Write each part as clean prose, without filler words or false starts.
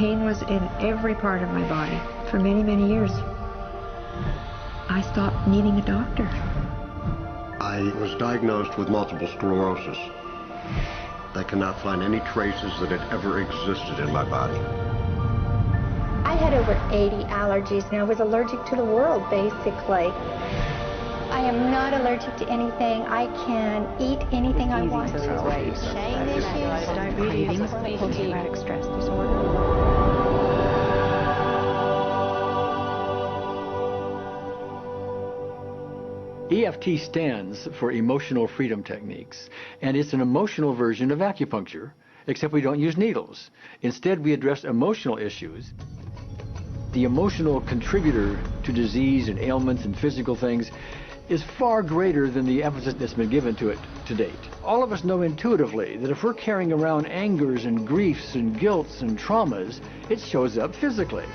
pain was in every part of my body for many, many years. I stopped needing a doctor. I was diagnosed with multiple sclerosis. They cannot find any traces that it ever existed in my body. I had over 80 allergies and I was allergic to the world, basically. I am not allergic to anything. I can eat anything I want to. Shame issues, Diabetes, post-traumatic stress disorder. EFT stands for Emotional Freedom Techniques, and it's an emotional version of acupuncture, except we don't use needles. Instead, we address emotional issues. The emotional contributor to disease and ailments and physical things is far greater than the emphasis that's been given to it to date. All of us know intuitively that if we're carrying around angers and griefs and guilts and traumas, it shows up physically.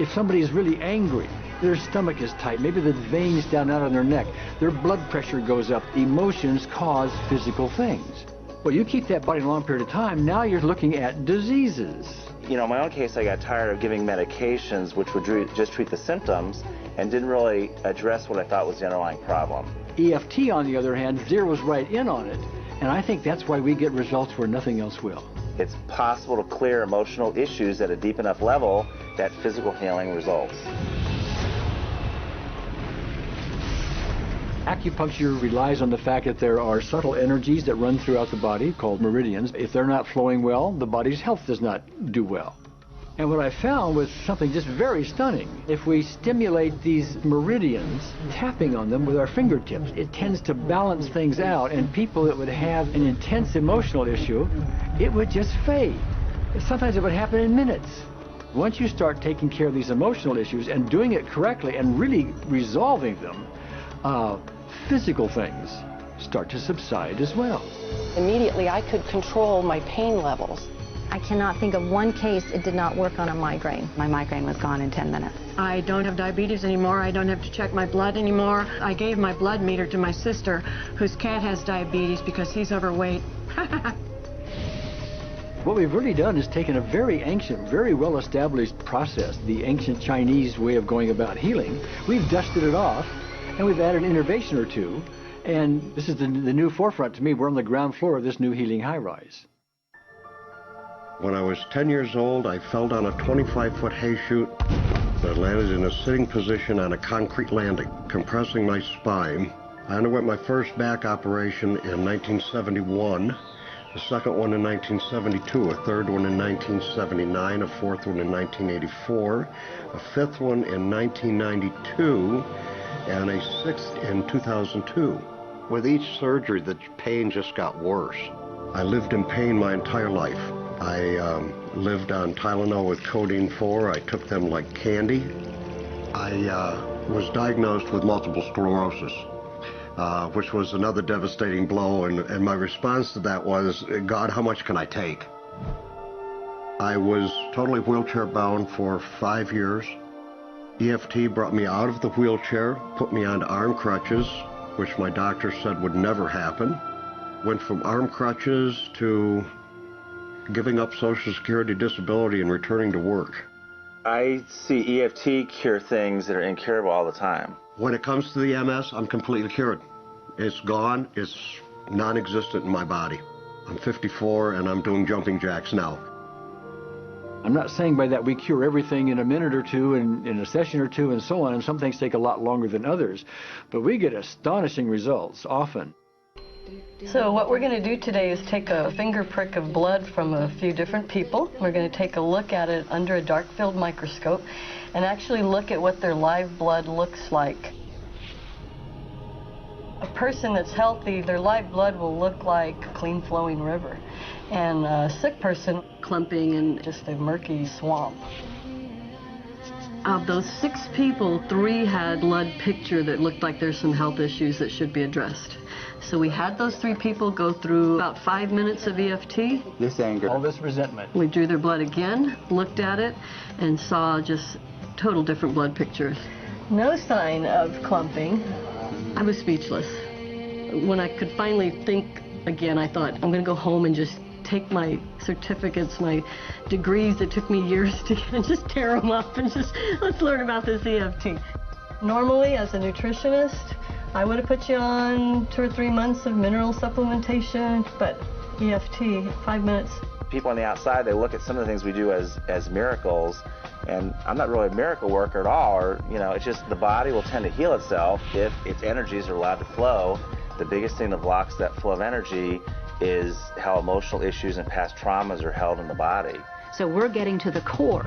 If somebody is really angry, their stomach is tight, maybe the veins down out on their neck, their blood pressure goes up, emotions cause physical things. Well, you keep that body a long period of time, now you're looking at diseases. You know, in my own case, I got tired of giving medications which would just treat the symptoms and didn't really address what I thought was the underlying problem. EFT, on the other hand, zeroes right in on it, and I think that's why we get results where nothing else will. It's possible to clear emotional issues at a deep enough level that physical healing results. Acupuncture relies on the fact that there are subtle energies that run throughout the body called meridians. If they're not flowing well, the body's health does not do well. And what I found was something just very stunning. If we stimulate these meridians, tapping on them with our fingertips, it tends to balance things out, and people that would have an intense emotional issue, it would just fade. Sometimes it would happen in minutes. Once you start taking care of these emotional issues and doing it correctly and really resolving them, physical things start to subside as well. Immediately, I could control my pain levels. I cannot think of one case it did not work on a migraine. My migraine was gone in 10 minutes. I don't have diabetes anymore. I don't have to check my blood anymore. I gave my blood meter to my sister, whose cat has diabetes because he's overweight. What we've really done is taken a very ancient, very well-established process, the ancient Chinese way of going about healing. We've dusted it off, and we've added an innovation or two, and this is the new forefront to me. We're on the ground floor of this new healing high-rise. When I was 10 years old, I fell down a 25-foot hay chute that landed in a sitting position on a concrete landing, compressing my spine. I underwent my first back operation in 1971, a second one in 1972, a third one in 1979, a fourth one in 1984, a fifth one in 1992, and a sixth in 2002. With each surgery, the pain just got worse. I lived in pain my entire life. I lived on Tylenol with codeine 4. I took them like candy. I was diagnosed with multiple sclerosis, which was another devastating blow, and my response to that was, God, how much can I take? I was totally wheelchair bound for 5 years. EFT brought me out of the wheelchair, put me on arm crutches, which my doctor said would never happen. Went from arm crutches to giving up Social Security disability and returning to work. I see EFT cure things that are incurable all the time. When it comes to the MS, I'm completely cured. It's gone. It's non-existent in my body. I'm 54 and I'm doing jumping jacks now. I'm not saying by that we cure everything in a minute or two and in a session or two and so on, and some things take a lot longer than others, but we get astonishing results often. So what we're going to do today is take a finger prick of blood from a few different people. We're going to take a look at it under a dark field microscope and actually look at what their live blood looks like. A person that's healthy, their live blood will look like a clean flowing river. And a sick person, clumping in just a murky swamp. Of those 6 people, 3 had blood picture that looked like there's some health issues that should be addressed. So we had those 3 people go through about 5 minutes of EFT. This anger. All this resentment. We drew their blood again, looked at it, and saw just total different blood pictures. No sign of clumping. I was speechless. When I could finally think again, I thought, I'm going to go home and just take my certificates, my degrees that took me years to get, and just tear them up and just, let's learn about this EFT. Normally, as a nutritionist, I would have put you on 2 or 3 months of mineral supplementation, but EFT, 5 minutes. People on the outside, they look at some of the things we do as miracles, and I'm not really a miracle worker at all, or, you know, it's just the body will tend to heal itself if its energies are allowed to flow. The biggest thing that blocks that flow of energy is how emotional issues and past traumas are held in the body. So we're getting to the core.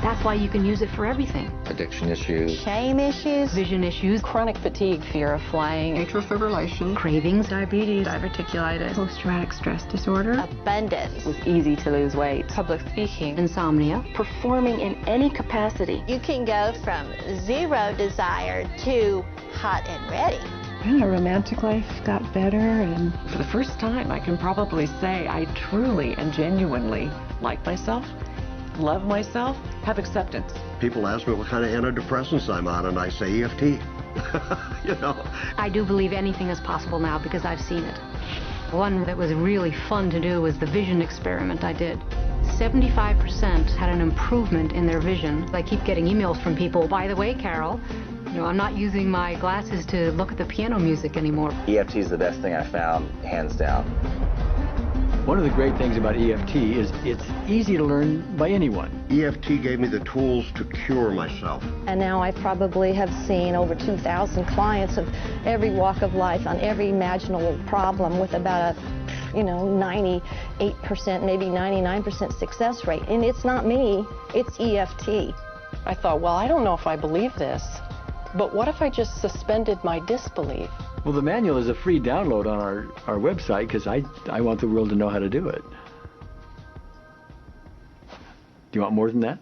That's why you can use it for everything. Addiction issues. Shame issues. Vision issues. Chronic fatigue, fear of flying, atrial fibrillation, Cravings. Diabetes, diverticulitis, post-traumatic stress disorder, Abundance. It was easy to lose weight. public speaking, Insomnia. performing in any capacity. You can go from zero desire to hot and ready. our romantic life got better, and for the first time I can probably say I truly and genuinely like myself, love myself, have acceptance. People ask me what kind of antidepressants I'm on, and I say EFT. You know. I do believe anything is possible now because I've seen it. One that was really fun to do was the vision experiment I did. 75% had an improvement in their vision. I keep getting emails from people, by the way, Carol, you know, I'm not using my glasses to look at the piano music anymore. EFT is the best thing I found, hands down. One of the great things about EFT is it's easy to learn by anyone. EFT gave me the tools to cure myself. And now I probably have seen over 2,000 clients of every walk of life on every imaginable problem with about a 98%, maybe 99% success rate. And it's not me, it's EFT. I thought, well, I don't know if I believe this, but what if I just suspended my disbelief? Well, the manual is a free download on our website because I want the world to know how to do it. Do you want more than that?